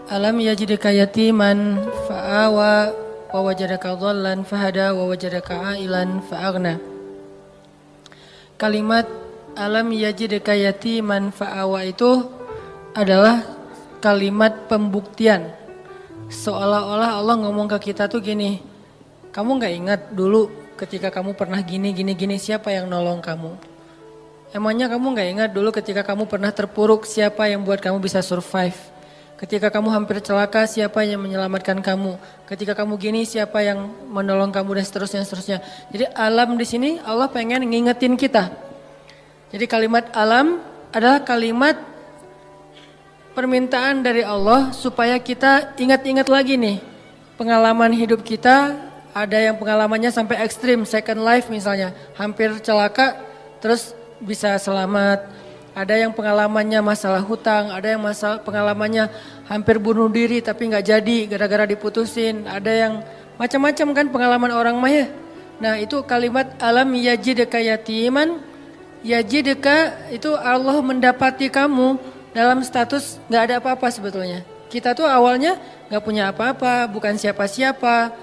Alam yajidka yatiman fa'awa wa wajadaka dhallan fahada wa wajadaka ailan fa'aghna. Kalimat alam yajidka yatiman fa'awa itu adalah kalimat pembuktian. Seolah-olah Allah ngomong ke kita tuh gini, kamu gak ingat dulu ketika kamu pernah gini siapa yang nolong kamu? Emangnya kamu gak ingat dulu ketika kamu pernah terpuruk siapa yang buat kamu bisa survive? Ketika kamu hampir celaka, siapa yang menyelamatkan kamu? Ketika kamu gini, siapa yang menolong kamu dan seterusnya. Jadi alam di sini Allah pengen ngingetin kita. Jadi kalimat alam adalah kalimat permintaan dari Allah supaya kita ingat-ingat lagi nih pengalaman hidup kita. Ada yang pengalamannya sampai ekstrim, second life misalnya, hampir celaka, terus bisa selamat. Ada yang pengalamannya masalah hutang, ada yang pengalamannya hampir bunuh diri tapi nggak jadi gara-gara diputusin. Ada yang macam-macam kan pengalaman orang mah ya. Nah itu kalimat alam yajidka yatiman, yajidka itu Allah mendapati kamu dalam status nggak ada apa-apa sebetulnya. Kita tuh awalnya nggak punya apa-apa, bukan siapa-siapa,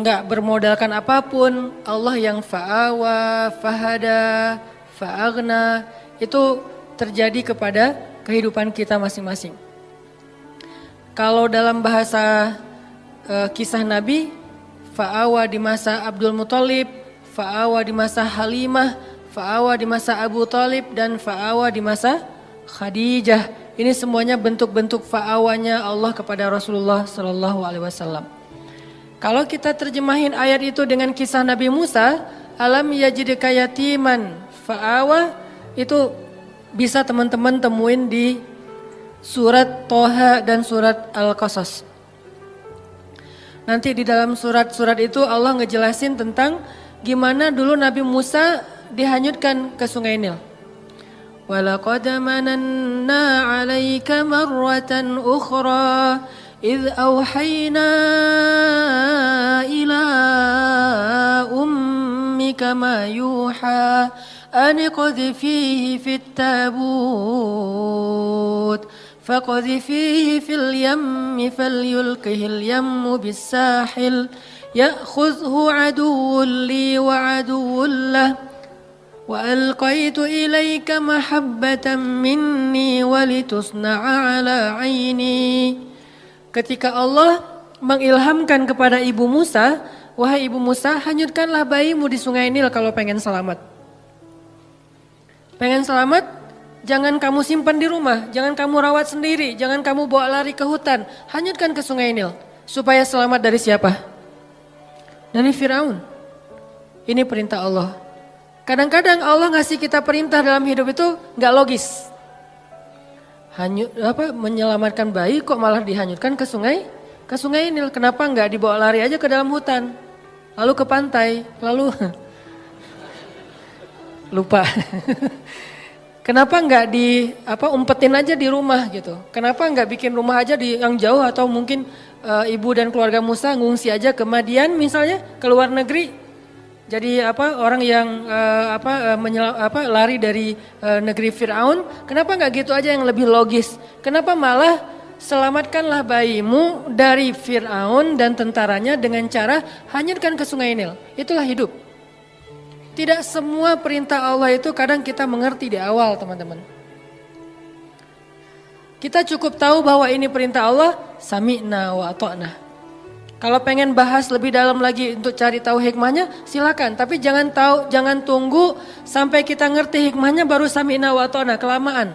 nggak bermodalkan apapun. Allah yang fa'awa, fahada, fa'aghna. Itu terjadi kepada kehidupan kita masing-masing. Kalau dalam bahasa kisah Nabi, fa'awa di masa Abdul Muthalib, fa'awa di masa Halimah, fa'awa di masa Abu Thalib, dan fa'awa di masa Khadijah. Ini semuanya bentuk-bentuk fa'awanya Allah kepada Rasulullah SAW. Kalau kita terjemahin ayat itu dengan kisah Nabi Musa, alam yajidka yatiman fa'awa, itu bisa teman-teman temuin di surat Toha dan surat Al-Qasas. Nanti di dalam surat-surat itu Allah ngejelasin tentang gimana dulu Nabi Musa dihanyutkan ke Sungai Nil. Walaqad mananna 'alaika marratan ukhra idh awhayna ila ummika ma yuha أن اقذفيه في التابوت فقذفيه في اليم فليلقه اليم بالساحل يأخذه عدو لي وعدو له وألقيت إليك محبة مني ولتصنع على عيني. Ketika Allah mengilhamkan kepada ibu Musa, wahai ibu Musa, hanyutkanlah bayimu di Sungai Nil kalau pengen selamat. Pengen selamat, jangan kamu simpan di rumah, jangan kamu rawat sendiri, jangan kamu bawa lari ke hutan, hanyutkan ke Sungai Nil. Supaya selamat dari siapa? Dari Firaun. Ini perintah Allah. Kadang-kadang Allah ngasih kita perintah dalam hidup itu gak logis. Menyelamatkan bayi kok malah dihanyutkan ke Sungai Nil. Kenapa gak dibawa lari aja ke dalam hutan, lalu ke pantai, lalu lupa. Kenapa nggak umpetin aja di rumah gitu? Kenapa nggak bikin rumah aja di yang jauh, atau mungkin ibu dan keluarga Musa ngungsi aja ke Madian misalnya, ke luar negeri. Jadi orang yang lari dari negeri Firaun. Kenapa nggak gitu aja yang lebih logis? Kenapa malah selamatkanlah bayimu dari Firaun dan tentaranya dengan cara hanyutkan ke Sungai Nil? Itulah hidup. Tidak semua perintah Allah itu kadang kita mengerti di awal, teman-teman. Kita cukup tahu bahwa ini perintah Allah, sami'na wa ata'na. Kalau pengen bahas lebih dalam lagi untuk cari tahu hikmahnya, silakan. Tapi jangan tunggu sampai kita ngerti hikmahnya baru sami'na wa ata'na, kelamaan.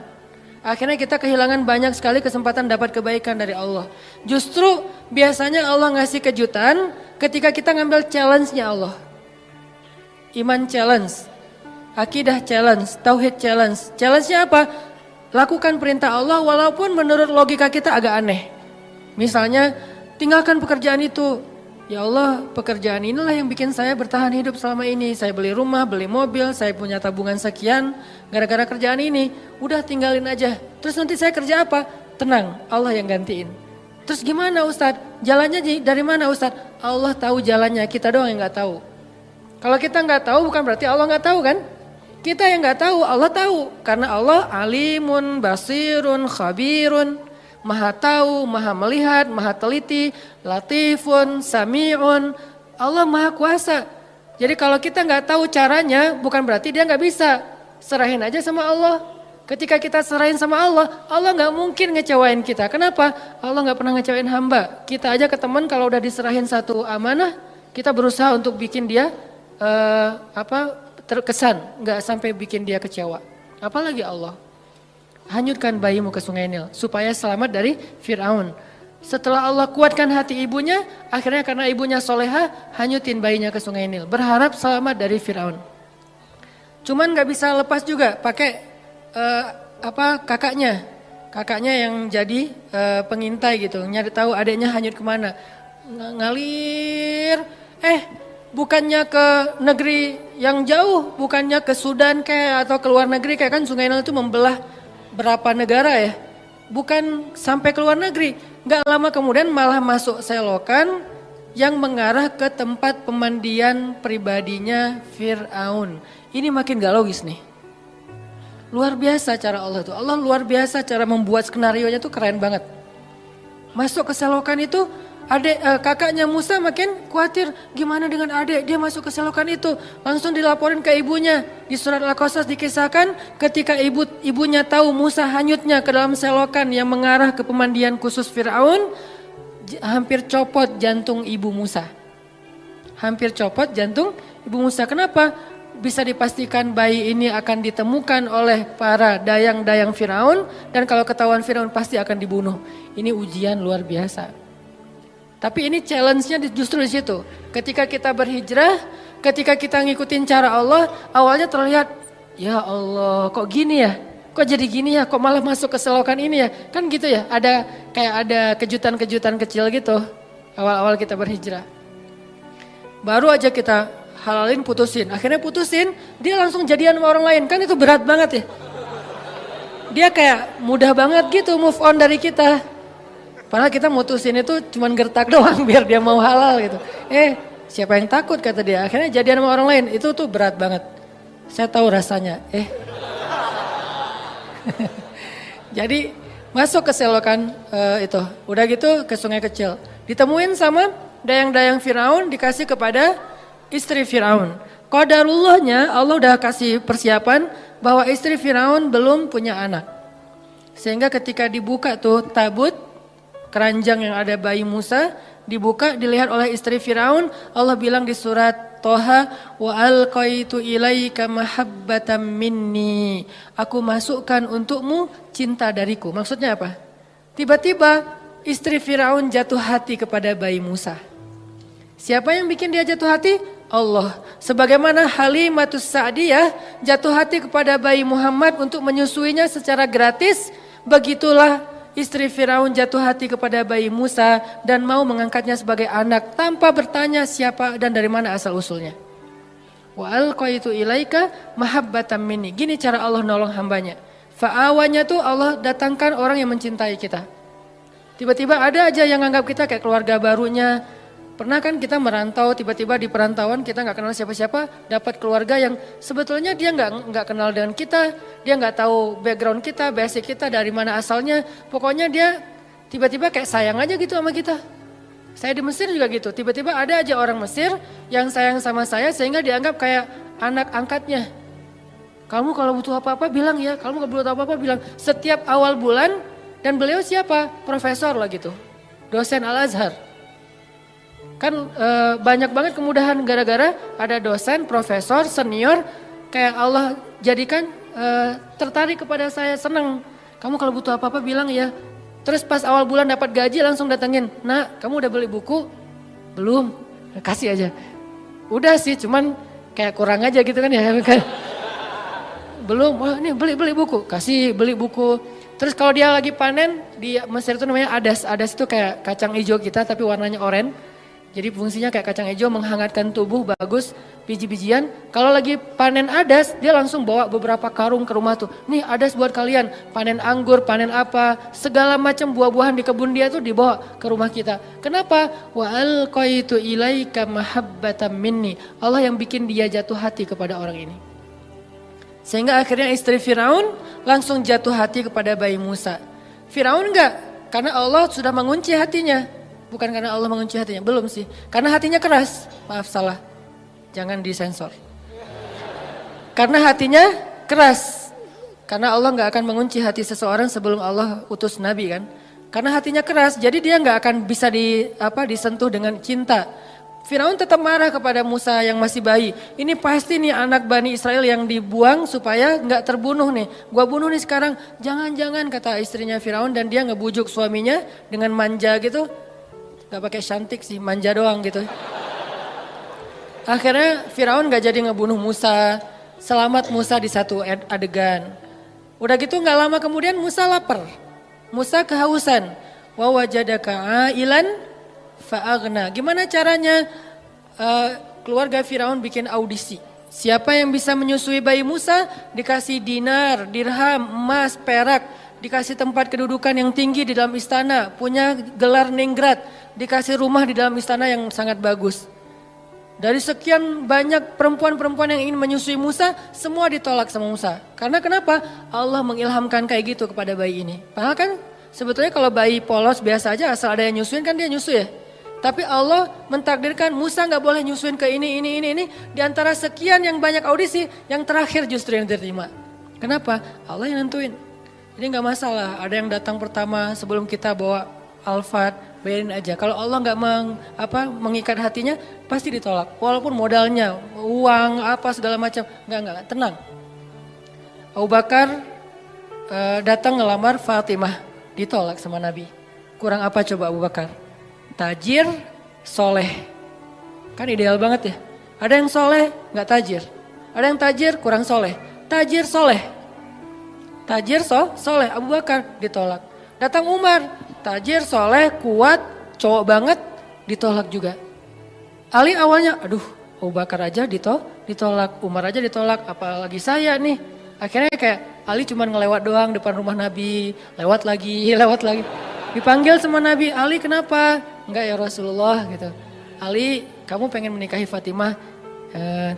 Akhirnya kita kehilangan banyak sekali kesempatan dapat kebaikan dari Allah. Justru biasanya Allah ngasih kejutan ketika kita ngambil challenge-nya Allah. Iman challenge, akidah challenge, tauhid challenge. Challenge-nya apa? Lakukan perintah Allah walaupun menurut logika kita agak aneh. Misalnya, tinggalkan pekerjaan itu. Ya Allah, pekerjaan inilah yang bikin saya bertahan hidup selama ini. Saya beli rumah, beli mobil, saya punya tabungan sekian gara-gara kerjaan ini. Udah tinggalin aja. Terus nanti saya kerja apa? Tenang, Allah yang gantiin. Terus gimana Ustadz? Jalannya dari mana Ustadz? Allah tahu jalannya, kita doang yang gak tahu. Kalau kita nggak tahu bukan berarti Allah nggak tahu kan? Kita yang nggak tahu, Allah tahu. Karena Allah alimun, basirun, khabirun. Maha tahu, maha melihat, maha teliti, latifun, sami'un. Allah maha kuasa. Jadi kalau kita nggak tahu caranya, bukan berarti dia nggak bisa. Serahin aja sama Allah. Ketika kita serahin sama Allah, Allah nggak mungkin ngecewain kita. Kenapa? Allah nggak pernah ngecewain hamba. Kita aja ke teman kalau udah diserahin satu amanah, kita berusaha untuk bikin dia terkesan, nggak sampai bikin dia kecewa. Apalagi Allah. Hanyutkan bayimu ke sungai Nil supaya selamat dari Fir'aun. Setelah Allah kuatkan hati ibunya, akhirnya karena ibunya soleha, hanyutin bayinya ke sungai Nil. Berharap selamat dari Fir'aun. Cuman gak bisa lepas juga pakai kakaknya. Kakaknya yang jadi pengintai gitu, nyari tahu adiknya hanyut kemana. Ngalir, bukannya ke negeri yang jauh, bukannya ke Sudan kayak atau ke luar negeri kayak kan sungai Nil itu membelah berapa negara ya. Bukan sampai ke luar negeri. Gak lama kemudian malah masuk selokan yang mengarah ke tempat pemandian pribadinya Fir'aun. Ini makin gak logis nih. Luar biasa cara Allah tuh. Allah luar biasa cara membuat skenario nya tuh keren banget. Masuk ke selokan itu, kakaknya Musa makin khawatir. Gimana dengan adik? Dia masuk ke selokan itu. Langsung dilaporin ke ibunya. Di surat Al-Qasas dikisahkan ketika ibunya tahu Musa hanyutnya ke dalam selokan yang mengarah ke pemandian khusus Fir'aun. Hampir copot jantung ibu Musa. Hampir copot jantung ibu Musa. Kenapa? Bisa dipastikan bayi ini akan ditemukan oleh para dayang-dayang Fir'aun. Dan kalau ketahuan Fir'aun pasti akan dibunuh. Ini ujian luar biasa. Tapi ini challenge-nya justru di situ. Ketika kita berhijrah, ketika kita ngikutin cara Allah, awalnya terlihat, ya Allah kok gini ya? Kok jadi gini ya? Kok malah masuk ke selokan ini ya? Kan gitu ya, ada kejutan-kejutan kecil gitu. Awal-awal kita berhijrah. Baru aja kita halalin putusin. Akhirnya putusin, dia langsung jadian sama orang lain. Kan itu berat banget ya. Dia kayak mudah banget gitu move on dari kita. Padahal kita mutusin itu cuman gertak doang biar dia mau halal gitu. Siapa yang takut kata dia. Akhirnya jadian sama orang lain. Itu tuh berat banget. Saya tahu rasanya. Jadi masuk ke selokan itu. Udah gitu ke sungai kecil. Ditemuin sama dayang-dayang Fir'aun dikasih kepada istri Fir'aun. Qadarullahnya Allah udah kasih persiapan bahwa istri Fir'aun belum punya anak. Sehingga ketika dibuka tuh tabut, keranjang yang ada bayi Musa dibuka dilihat oleh istri Firaun. Allah bilang di surat Toha, wa alqaitu ilaika mahabbatan minni. Aku masukkan untukmu cinta dariku. Maksudnya apa? Tiba-tiba istri Firaun jatuh hati kepada bayi Musa. Siapa yang bikin dia jatuh hati? Allah. Sebagaimana Halimatus Sa'diyah jatuh hati kepada bayi Muhammad untuk menyusuinya secara gratis, begitulah istri Firaun jatuh hati kepada bayi Musa dan mau mengangkatnya sebagai anak tanpa bertanya siapa dan dari mana asal usulnya. Wa alqaitu ilaika mahabbatan minni. Gini cara Allah nolong hambanya. Fa'awanya tuh Allah datangkan orang yang mencintai kita. Tiba-tiba ada aja yang anggap kita kayak keluarga barunya. Pernah kan kita merantau, tiba-tiba di perantauan kita nggak kenal siapa-siapa, dapat keluarga yang sebetulnya dia nggak kenal dengan kita, dia nggak tahu background kita, basic kita dari mana asalnya. Pokoknya dia tiba-tiba kayak sayang aja gitu sama kita. Saya di Mesir juga gitu, tiba-tiba ada aja orang Mesir yang sayang sama saya sehingga dianggap kayak anak angkatnya. Kamu kalau butuh apa-apa bilang ya, kamu kalau butuh apa-apa bilang. Setiap awal bulan, dan beliau siapa? Profesor lah gitu, dosen Al-Azhar. Kan banyak banget kemudahan gara-gara ada dosen, profesor, senior, kayak Allah jadikan tertarik kepada saya, senang. Kamu kalau butuh apa-apa bilang ya. Terus pas awal bulan dapat gaji langsung datengin, nak kamu udah beli buku? Belum, kasih aja. Udah sih cuman kayak kurang aja gitu kan ya. Belum, wah ini beli buku, kasih beli buku. Terus kalau dia lagi panen, di Mesir itu namanya adas. Adas itu kayak kacang hijau kita tapi warnanya oranye. Jadi fungsinya kayak kacang hijau menghangatkan tubuh, bagus, biji-bijian. Kalau lagi panen adas, dia langsung bawa beberapa karung ke rumah tuh. Nih adas buat kalian, panen anggur, panen apa, segala macam buah-buahan di kebun dia tuh dibawa ke rumah kita. Kenapa? Wa alqaitu ilaika mahabbatan minni. Allah yang bikin dia jatuh hati kepada orang ini. Sehingga akhirnya istri Firaun langsung jatuh hati kepada bayi Musa. Firaun enggak Karena Allah sudah mengunci hatinya. Bukan karena Allah mengunci hatinya, belum sih. Karena hatinya keras, maaf salah. Jangan disensor. Karena hatinya keras. Karena Allah gak akan mengunci hati seseorang sebelum Allah utus Nabi kan. Karena hatinya keras, jadi dia gak akan bisa disentuh dengan cinta. Firaun tetap marah kepada Musa yang masih bayi. Ini pasti nih anak Bani Israel yang dibuang supaya nggak terbunuh nih. Gua bunuh nih sekarang. Jangan-jangan kata istrinya Firaun, dan dia ngebujuk suaminya dengan manja gitu. Gak pakai cantik sih, manja doang gitu. Akhirnya Firaun gak jadi ngebunuh Musa. Selamat Musa di satu adegan. Udah gitu gak lama kemudian Musa lapar. Musa kehausan. Wa wajadaka ailan fa'agna. Gimana caranya keluarga Firaun bikin audisi. Siapa yang bisa menyusui bayi Musa dikasih dinar, dirham, emas, perak. Dikasih tempat kedudukan yang tinggi di dalam istana. Punya gelar ningrat. Dikasih rumah di dalam istana yang sangat bagus. Dari sekian banyak perempuan-perempuan yang ingin menyusui Musa, semua ditolak sama Musa. Karena kenapa? Allah mengilhamkan kayak gitu kepada bayi ini. Padahal kan sebetulnya kalau bayi polos biasa aja asal ada yang nyusuin kan dia nyusu ya. Tapi Allah mentakdirkan Musa gak boleh nyusuin ke ini. Di antara sekian yang banyak audisi, yang terakhir justru yang diterima. Kenapa? Allah yang nentuin. Jadi gak masalah, ada yang datang pertama sebelum kita bawa alfat, bayarin aja. Kalau Allah gak mengikat hatinya, pasti ditolak. Walaupun modalnya, uang, apa segala macam. Enggak, tenang. Abu Bakar datang ngelamar Fatimah, ditolak sama Nabi. Kurang apa coba Abu Bakar? Tajir, soleh. Kan ideal banget ya. Ada yang soleh, gak tajir. Ada yang tajir, kurang soleh. Tajir, soleh. Tajir, soleh. Abu Bakar ditolak. Datang Umar, tajir, soleh, kuat, cowok banget, ditolak juga. Ali awalnya, aduh Abu Bakar aja ditolak, Umar aja ditolak, apalagi saya nih. Akhirnya kayak Ali cuma ngelewat doang depan rumah Nabi, lewat lagi. Dipanggil sama Nabi, Ali kenapa? Enggak ya Rasulullah gitu. Ali, kamu pengen menikahi Fatimah?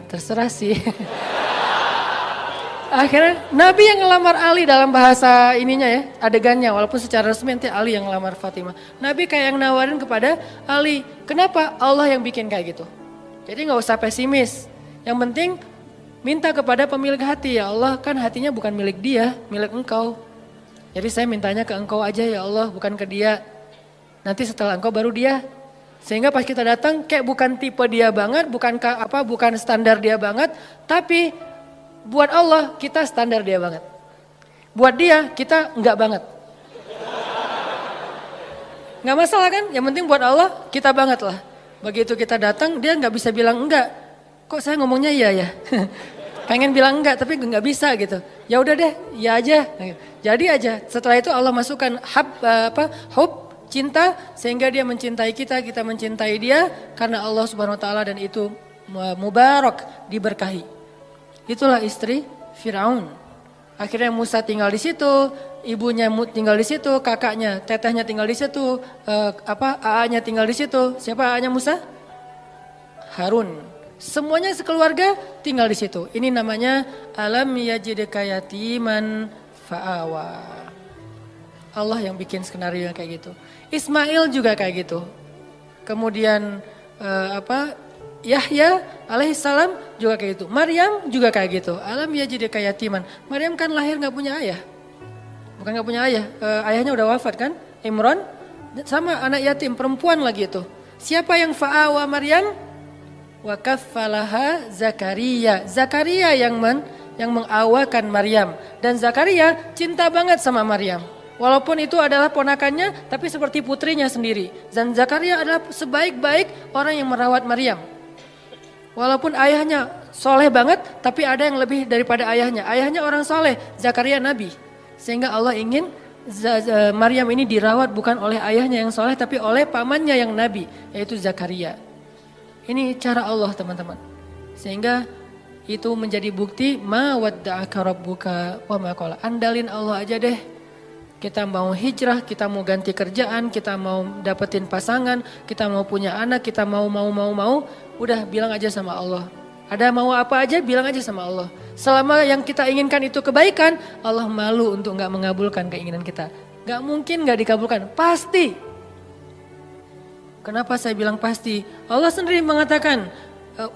Terserah sih. Akhirnya Nabi yang ngelamar Ali dalam bahasa ininya ya, adegannya. Walaupun secara resmi nanti Ali yang ngelamar Fatimah. Nabi kayak yang nawarin kepada Ali. Kenapa? Allah yang bikin kayak gitu. Jadi gak usah pesimis. Yang penting minta kepada pemilik hati. Ya Allah, kan hatinya bukan milik dia, milik engkau. Jadi saya mintanya ke engkau aja ya Allah, bukan ke dia. Nanti setelah engkau baru dia. Sehingga pas kita datang kayak bukan tipe dia banget, bukan standar dia banget, tapi buat Allah kita standar dia banget. Buat dia kita enggak banget. Enggak masalah kan? Yang penting buat Allah kita banget lah. Begitu kita datang dia enggak bisa bilang enggak. Kok saya ngomongnya iya ya? Pengen bilang enggak tapi enggak bisa gitu. Ya udah deh, ya aja. Jadi aja. Setelah itu Allah masukkan hub, cinta sehingga dia mencintai kita mencintai dia karena Allah Subhanahu wa taala dan itu mubarak, diberkahi. Itulah istri Firaun. Akhirnya Musa tinggal di situ, ibunya tinggal di situ, kakaknya, tetehnya tinggal di situ, AA-nya tinggal di situ. Siapa AA-nya Musa? Harun. Semuanya sekeluarga tinggal di situ. Ini namanya alam yajidka yatiman fa'awa. Allah yang bikin skenario yang kayak gitu. Ismail juga kayak gitu. Kemudian Yahya alaihissalam juga kayak gitu. Maryam juga kayak gitu. Alam yajidka yatiman. Maryam kan lahir gak punya ayah. Bukan gak punya ayah. Ayahnya udah wafat kan. Imran sama anak yatim perempuan lagi itu. Siapa yang fa'awa Maryam? Wa kaffalaha Zakaria. Zakaria yang mengawakan Maryam. Dan Zakaria cinta banget sama Maryam. Walaupun itu adalah ponakannya, tapi seperti putrinya sendiri. Dan Zakaria adalah sebaik-baik orang yang merawat Maryam. Walaupun ayahnya soleh banget, tapi ada yang lebih daripada ayahnya. Ayahnya orang soleh, Zakaria nabi. Sehingga Allah ingin Maryam ini dirawat bukan oleh ayahnya yang soleh, tapi oleh pamannya yang nabi, yaitu Zakaria. Ini cara Allah teman-teman. Sehingga itu menjadi bukti ma wadda'aka rabbuka wa ma qala. Andalin Allah aja deh. Kita mau hijrah, kita mau ganti kerjaan, kita mau dapetin pasangan, kita mau punya anak, kita mau. Udah bilang aja sama Allah. Ada mau apa aja bilang aja sama Allah. Selama yang kita inginkan itu kebaikan, Allah malu untuk gak mengabulkan keinginan kita. Gak mungkin gak dikabulkan, pasti. Kenapa saya bilang pasti? Allah sendiri mengatakan,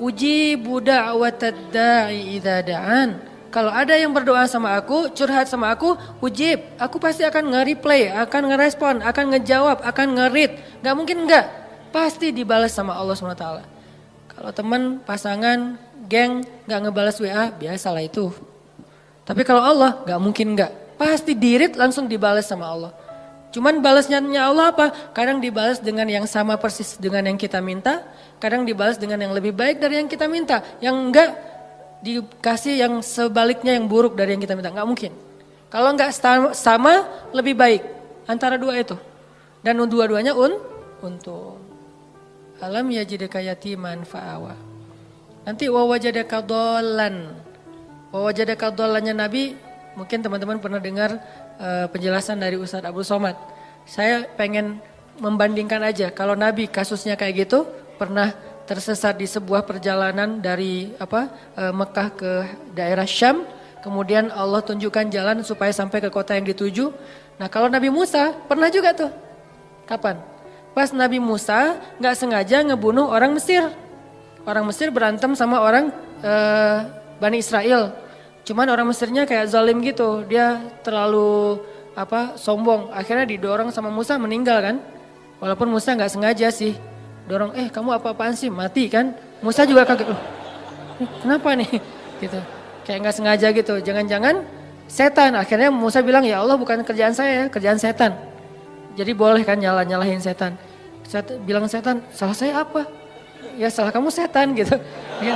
ujibu da'watad da'i idza da'an. Kalau ada yang berdoa sama aku, curhat sama aku, ujib. Aku pasti akan nge-replay, akan ngerespon, akan ngejawab, akan nge-read. Gak mungkin enggak. Pasti dibalas sama Allah SWT. Kalau teman, pasangan, geng gak ngebalas WA, biasalah itu. Tapi kalau Allah gak mungkin enggak. Pasti di-read langsung dibalas sama Allah. Cuman balasnya Allah apa? Kadang dibalas dengan yang sama persis dengan yang kita minta. Kadang dibalas dengan yang lebih baik dari yang kita minta. Yang enggak dikasih yang sebaliknya yang buruk dari yang kita minta. Enggak mungkin. Kalau enggak sama lebih baik. Antara dua itu. Dan dua-duanya untung. Alam yajidaka yatiman fa'awa. Nanti wawajadaka dhallan. Wawajadaka dhallannya Nabi. Mungkin teman-teman pernah dengar penjelasan dari Ustadz Abdul Somad. Saya pengen membandingkan aja. Kalau Nabi kasusnya kayak gitu. Pernah tersesat di sebuah perjalanan dari Mekah ke daerah Syam. Kemudian Allah tunjukkan jalan supaya sampai ke kota yang dituju. Nah kalau Nabi Musa pernah juga tuh. Kapan? Pas Nabi Musa gak sengaja ngebunuh orang Mesir. Orang Mesir berantem sama orang Bani Israel. Cuman orang Mesirnya kayak zalim gitu. Dia terlalu sombong. Akhirnya didorong sama Musa meninggal kan. Walaupun Musa gak sengaja sih. Dorong, kamu apa-apaan sih, mati kan. Musa juga kaget, kenapa nih? Gitu. Kayak gak sengaja gitu. Jangan-jangan setan. Akhirnya Musa bilang, ya Allah bukan kerjaan saya, kerjaan setan. Jadi boleh kan nyalahin setan. Bilang setan, salah saya apa? Ya salah kamu setan gitu. Ya.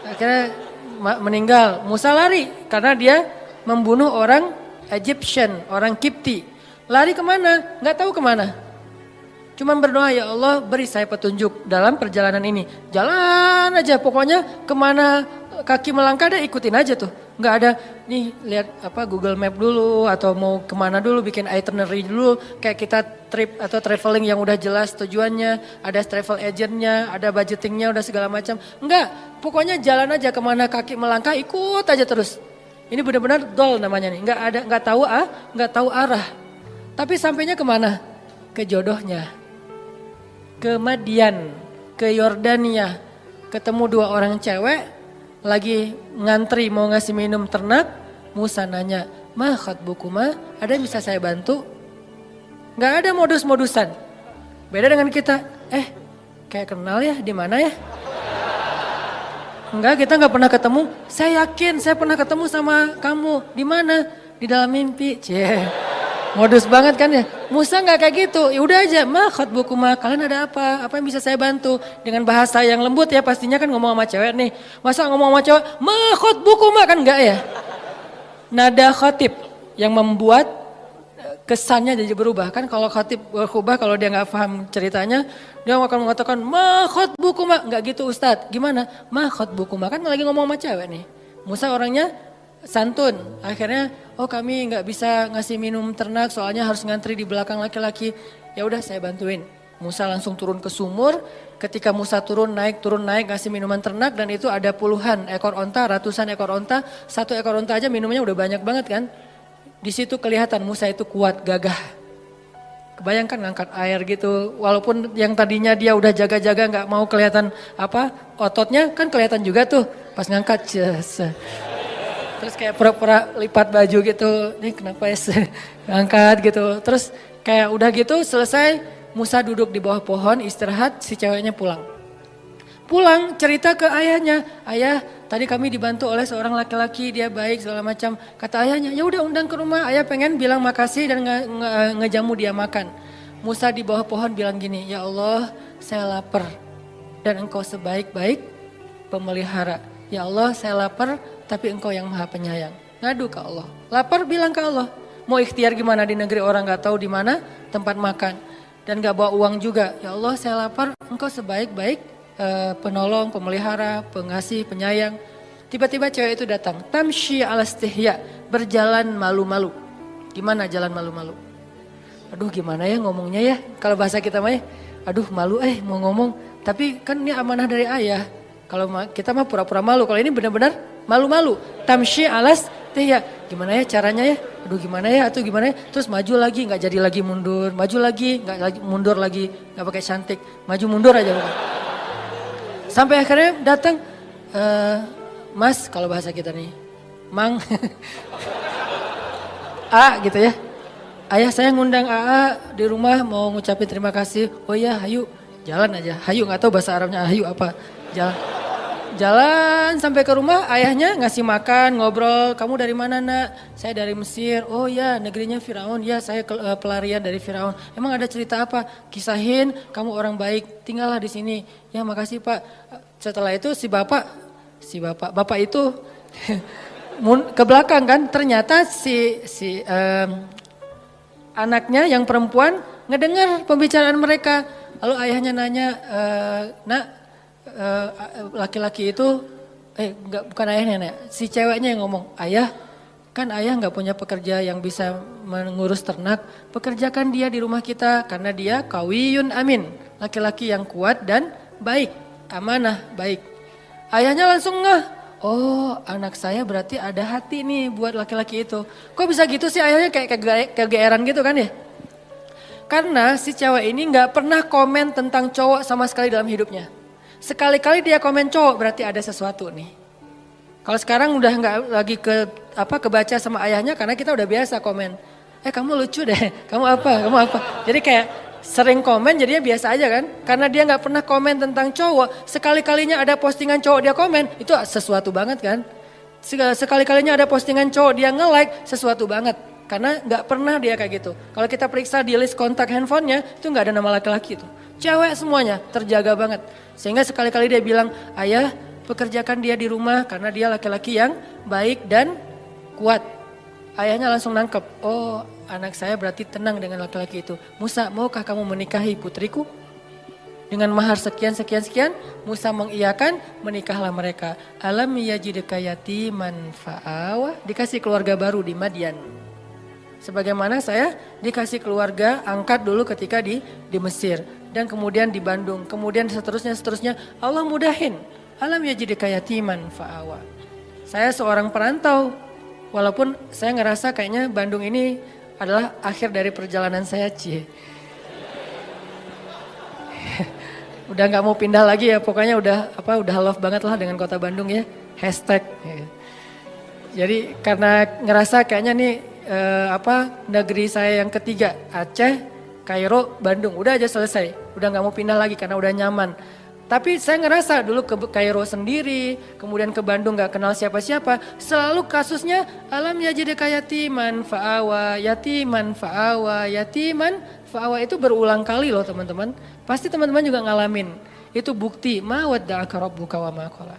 Akhirnya meninggal. Musa lari karena dia membunuh orang Egyptian, orang Kipti. Lari kemana? Gak tahu kemana. Cuman berdoa, ya Allah beri saya petunjuk dalam perjalanan ini. Jalan aja pokoknya kemana kaki melangkah deh ikutin aja tuh. Gak ada nih lihat Google Map dulu atau mau kemana dulu bikin itinerary dulu. Kayak kita trip atau traveling yang udah jelas tujuannya. Ada travel agentnya, ada budgetingnya udah segala macam. Enggak, pokoknya jalan aja kemana kaki melangkah ikut aja terus. Ini benar-benar dol namanya nih. Gak tahu arah. Tapi sampainya kemana? Ke jodohnya. Ke Madian, ke Yordania, ketemu dua orang cewek, lagi ngantri mau ngasih minum ternak, Musa nanya, ma khatbukuma, ada yang bisa saya bantu? Gak ada modus-modusan, beda dengan kita, kayak kenal ya, di mana ya? Enggak, kita gak pernah ketemu, saya yakin saya pernah ketemu sama kamu, di mana? Di dalam mimpi, modus banget kan ya. Musa nggak kayak gitu. Ya udah aja, ma khatbukuma, kalian ada apa? Apa yang bisa saya bantu? Dengan bahasa yang lembut ya, pastinya kan ngomong sama cewek nih. Masa ngomong sama cewek, ma khatbukuma, kan enggak ya? Nada khatib yang membuat kesannya jadi berubah. Kan kalau khatib berubah, kalau dia nggak paham ceritanya, dia akan mengatakan ma khatbukuma. Nggak gitu Ustadz. Gimana? Ma khatbukuma, kan lagi ngomong sama cewek nih. Musa orangnya santun, akhirnya kami nggak bisa ngasih minum ternak soalnya harus ngantri di belakang laki-laki. Ya udah saya bantuin. Musa langsung turun ke sumur. Ketika Musa turun naik ngasih minuman ternak dan itu ada puluhan ekor onta, ratusan ekor onta. Satu ekor onta aja minumnya udah banyak banget kan. Di situ kelihatan Musa itu kuat, gagah. Kebayangkan ngangkat air gitu, walaupun yang tadinya dia udah jaga-jaga nggak mau kelihatan ototnya kan kelihatan juga tuh pas ngangkat. Terus kayak pura-pura lipat baju gitu, nih kenapa ya angkat gitu. Terus kayak udah gitu selesai, Musa duduk di bawah pohon istirahat, si ceweknya pulang. Pulang cerita ke ayahnya, ayah tadi kami dibantu oleh seorang laki-laki, dia baik segala macam. Kata ayahnya, ya udah undang ke rumah, ayah pengen bilang makasih dan ngejamu dia makan. Musa di bawah pohon bilang gini, ya Allah saya lapar dan engkau sebaik-baik pemelihara. Ya Allah saya lapar tapi engkau yang maha penyayang. Ngadu ke Allah. Lapar bilang ke Allah. Mau ikhtiar gimana di negeri orang gak tahu di mana tempat makan. Dan gak bawa uang juga. Ya Allah saya lapar, engkau sebaik-baik penolong, pemelihara, pengasih, penyayang. Tiba-tiba cewek itu datang. Tamshi ala stihya, berjalan malu-malu. Gimana jalan malu-malu? Aduh gimana ya ngomongnya ya. Kalau bahasa kita mah ya, aduh malu mau ngomong. Tapi kan ini amanah dari ayah. Kalau kita mah pura-pura malu, kalau ini benar-benar malu-malu. Tamshi alas teh ya gimana ya caranya ya, aduh gimana ya atau gimana ya, terus maju lagi nggak jadi lagi mundur, maju lagi nggak lagi mundur lagi, nggak pakai cantik, maju mundur aja bukan. Sampai akhirnya datang, Mas kalau bahasa kita nih, Mang, A gitu ya. Ayah saya ngundang AA di rumah mau ngucapin terima kasih. Oh iya, hayu, jalan aja. Hayu nggak tahu bahasa Arabnya hayu apa. Jalan. Jalan sampai ke rumah, ayahnya ngasih makan, ngobrol. Kamu dari mana nak? Saya dari Mesir. Oh ya, negerinya Firaun. Ya, saya pelarian dari Firaun. Emang ada cerita apa? Kisahin, kamu orang baik, tinggallah di sini. Ya, makasih Pak. Setelah itu si bapak itu ke belakang kan. Ternyata si anaknya yang perempuan ngedengar pembicaraan mereka. Lalu ayahnya nanya, nak, laki-laki itu, bukan ayahnya, si ceweknya yang ngomong, ayah, kan ayah nggak punya pekerja yang bisa mengurus ternak, pekerjakan dia di rumah kita karena dia qawiyun amin, laki-laki yang kuat dan baik, amanah, baik. Ayahnya langsung ngeh, oh anak saya berarti ada hati nih buat laki-laki itu. Kok bisa gitu sih ayahnya kayak kegeeran gitu kan ya? Karena si cewek ini nggak pernah komen tentang cowok sama sekali dalam hidupnya. Sekali-kali dia komen cowok berarti ada sesuatu nih. Kalau sekarang udah nggak lagi kebaca sama ayahnya karena kita udah biasa komen. Kamu lucu deh, kamu apa. Jadi kayak sering komen jadinya biasa aja kan. Karena dia nggak pernah komen tentang cowok. Sekali-kalinya ada postingan cowok dia komen, itu sesuatu banget kan. Sekali-kalinya ada postingan cowok dia nge-like, sesuatu banget. Karena nggak pernah dia kayak gitu. Kalau kita periksa di list kontak handphonenya, itu nggak ada nama laki-laki itu. Cewek semuanya terjaga banget. Sehingga sekali-kali dia bilang, ayah pekerjakan dia di rumah karena dia laki-laki yang baik dan kuat. Ayahnya langsung nangkep, oh anak saya berarti tenang dengan laki-laki itu. Musa, maukah kamu menikahi putriku? Dengan mahar sekian. Musa mengiyakan, menikahlah mereka. Alam yajidka yatiman fa'awa, dikasih keluarga baru di Madian. Sebagaimana saya dikasih keluarga angkat dulu ketika di Mesir. Dan kemudian di Bandung. Kemudian seterusnya. Allah mudahin. Alam yajidka yatiman fa'awa. Saya seorang perantau. Walaupun saya ngerasa kayaknya Bandung ini adalah akhir dari perjalanan saya. Udah gak mau pindah lagi ya. Pokoknya udah love banget lah dengan kota Bandung ya. Hashtag. Jadi karena ngerasa kayaknya nih negeri saya yang ketiga, Aceh, Kairo, Bandung, udah aja selesai, udah nggak mau pindah lagi karena udah nyaman. Tapi saya ngerasa dulu ke Kairo sendiri, kemudian ke Bandung nggak kenal siapa-siapa, selalu kasusnya alam yajidka yatiman fa'awa, yatiman fa'awa itu berulang kali loh teman-teman. Pasti teman-teman juga ngalamin. Itu bukti ma wadda'aka rabbuka wa ma qala.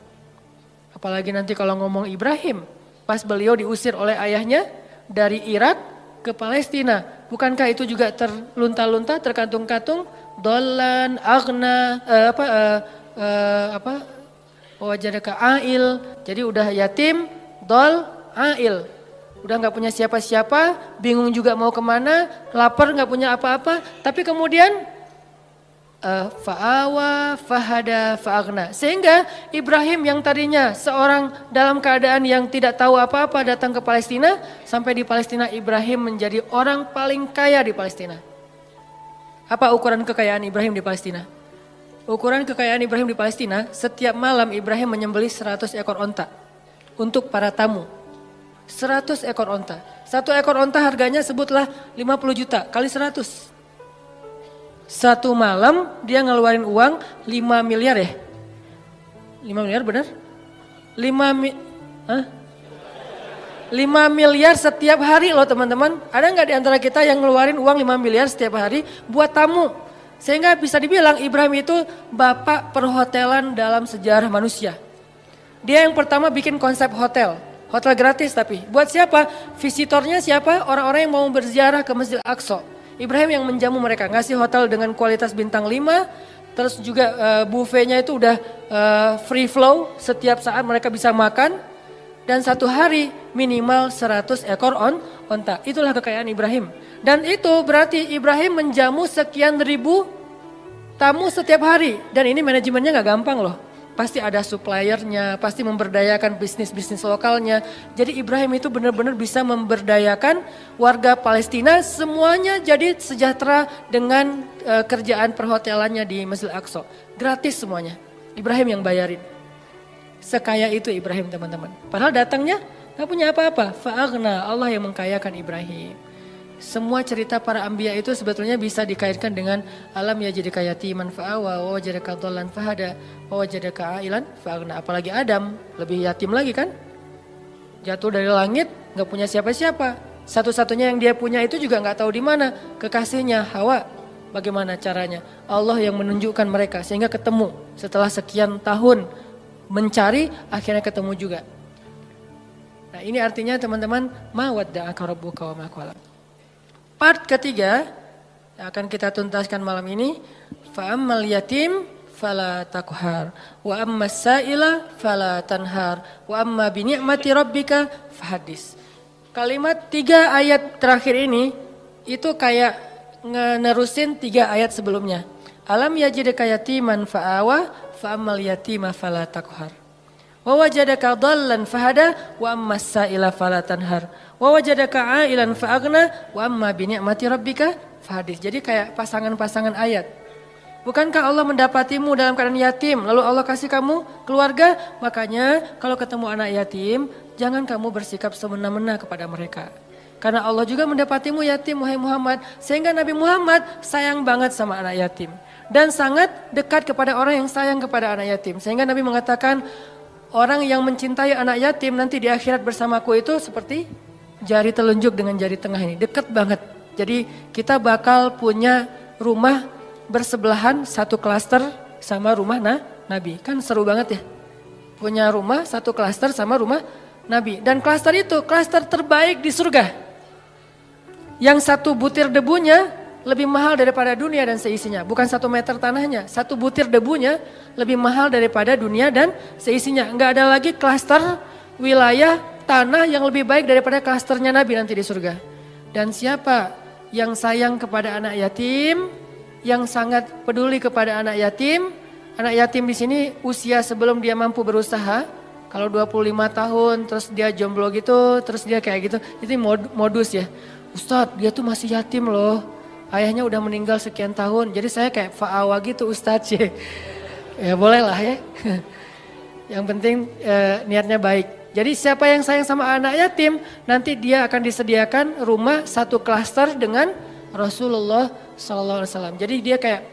Apalagi nanti kalau ngomong Ibrahim, pas beliau diusir oleh ayahnya dari Irak ke Palestina. Bukankah itu juga terlunta-lunta, terkantung-kantung, dolan, agna, wajadaka ail. Jadi udah yatim, dol, ail. Udah gak punya siapa-siapa, bingung juga mau kemana, lapar gak punya apa-apa. Tapi kemudian fa'awa, fahada, fa'agna. Sehingga Ibrahim yang tadinya seorang dalam keadaan yang tidak tahu apa-apa datang ke Palestina. Sampai di Palestina Ibrahim menjadi orang paling kaya di Palestina. Apa ukuran kekayaan Ibrahim di Palestina? Ukuran kekayaan Ibrahim di Palestina, setiap malam Ibrahim menyembelih 100 ekor onta untuk para tamu. 100 ekor onta. Satu ekor onta harganya sebutlah 50 juta kali 100. Satu malam dia ngeluarin uang 5 miliar ya? 5 miliar benar? 5 miliar setiap hari loh teman-teman. Ada nggak di antara kita yang ngeluarin uang 5 miliar setiap hari buat tamu? Sehingga bisa dibilang Ibrahim itu bapak perhotelan dalam sejarah manusia. Dia yang pertama bikin konsep hotel. Hotel gratis tapi. Buat siapa? Visitornya siapa? Orang-orang yang mau berziarah ke Masjid Al-Aqsa. Ibrahim yang menjamu mereka, ngasih hotel dengan kualitas bintang 5, terus juga buffetnya itu udah free flow, setiap saat mereka bisa makan, dan satu hari minimal 100 ekor onta. Itulah kekayaan Ibrahim. Dan itu berarti Ibrahim menjamu sekian ribu tamu setiap hari, dan ini manajemennya gak gampang loh. pasti ada suppliernya, pasti memberdayakan bisnis-bisnis lokalnya. Jadi Ibrahim itu benar-benar bisa memberdayakan warga Palestina, semuanya jadi sejahtera dengan kerjaan perhotelannya di Masjidil Aqsa. Gratis semuanya, Ibrahim yang bayarin. Sekaya itu Ibrahim teman-teman. Padahal datangnya gak punya apa-apa. Fa'aghna, Allah yang mengkayakan Ibrahim. Semua cerita para anbiya itu sebetulnya bisa dikaitkan dengan alam yajidka yatiman fa'awa wa wajadaka dhallan fahada wa wajadaka ailan fa'aghna. Apalagi Adam, lebih yatim lagi kan? Jatuh dari langit, gak punya siapa-siapa. Satu-satunya yang dia punya itu juga gak tahu di mana. Kekasihnya Hawa. Bagaimana caranya? Allah yang menunjukkan mereka sehingga ketemu. Setelah sekian tahun mencari, akhirnya ketemu juga. Nah ini artinya teman-teman, ma wadda'aka rabbuka wa ma qala. Part ketiga yang akan kita tuntaskan malam ini, fa'ammal yatim fala taqhar wa ammas sa'ila fala tanhar wa amma bi ni'mati rabbika fahaddis. Kalimat 3 ayat terakhir ini itu kayak nerusin 3 ayat sebelumnya. Alam yajidka yatiman fa'awa fa'ammal yatima fala taqhar. Wa wajadaka dhallan fahada wa ammas sa'ila fala tanhar wa wajadaka ailan fa'aghna wa amma bi ni'mati rabbika fahadis. Jadi kayak pasangan-pasangan ayat. Bukankah Allah mendapatimu dalam keadaan yatim lalu Allah kasih kamu keluarga? Makanya kalau ketemu anak yatim jangan kamu bersikap semena-mena kepada mereka. Karena Allah juga mendapatimu yatim wahai Muhammad, sehingga Nabi Muhammad sayang banget sama anak yatim dan sangat dekat kepada orang yang sayang kepada anak yatim. Sehingga Nabi mengatakan, orang yang mencintai anak yatim nanti di akhirat bersamaku itu seperti jari telunjuk dengan jari tengah ini. Dekat banget. Jadi kita bakal punya rumah bersebelahan, satu klaster sama rumah Nabi. Kan seru banget ya. Punya rumah satu klaster sama rumah Nabi. Dan klaster itu klaster terbaik di surga. Yang satu butir debunya lebih mahal daripada dunia dan seisinya. Bukan 1 meter tanahnya. 1 butir debunya lebih mahal daripada dunia dan seisinya. Enggak ada lagi klaster wilayah tanah yang lebih baik daripada klasternya Nabi nanti di surga. Dan siapa yang sayang kepada anak yatim, yang sangat peduli kepada anak yatim di sini usia sebelum dia mampu berusaha. Kalau 25 tahun terus dia jomblo gitu, terus dia kayak gitu, itu modus ya. Ustadz, dia tuh masih yatim loh. Ayahnya udah meninggal sekian tahun, jadi saya kayak fa'awa gitu Ustadz ya. Ya boleh lah ya. Yang penting niatnya baik. Jadi siapa yang sayang sama anak yatim, nanti dia akan disediakan rumah satu klaster dengan Rasulullah SAW. Jadi dia kayak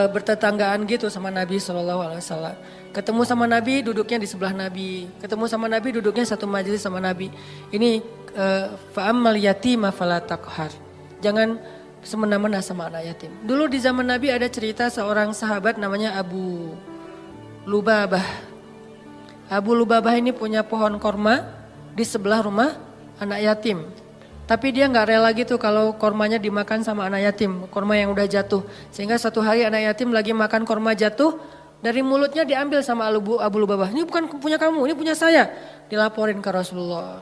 bertetanggaan gitu sama Nabi SAW. Ketemu sama Nabi, duduknya di sebelah Nabi. Ketemu sama Nabi, duduknya satu majelis sama Nabi. Ini fa'ammal yatima fala taqhar. Jangan semena-mena sama anak yatim. Dulu di zaman Nabi ada cerita seorang sahabat namanya Abu Lubabah. Abu Lubabah ini punya pohon korma di sebelah rumah anak yatim. Tapi dia gak rela gitu kalau kormanya dimakan sama anak yatim, korma yang udah jatuh. Sehingga satu hari anak yatim lagi makan korma jatuh, dari mulutnya diambil sama Abu Lubabah. Ini bukan punya kamu, ini punya saya. Dilaporin ke Rasulullah.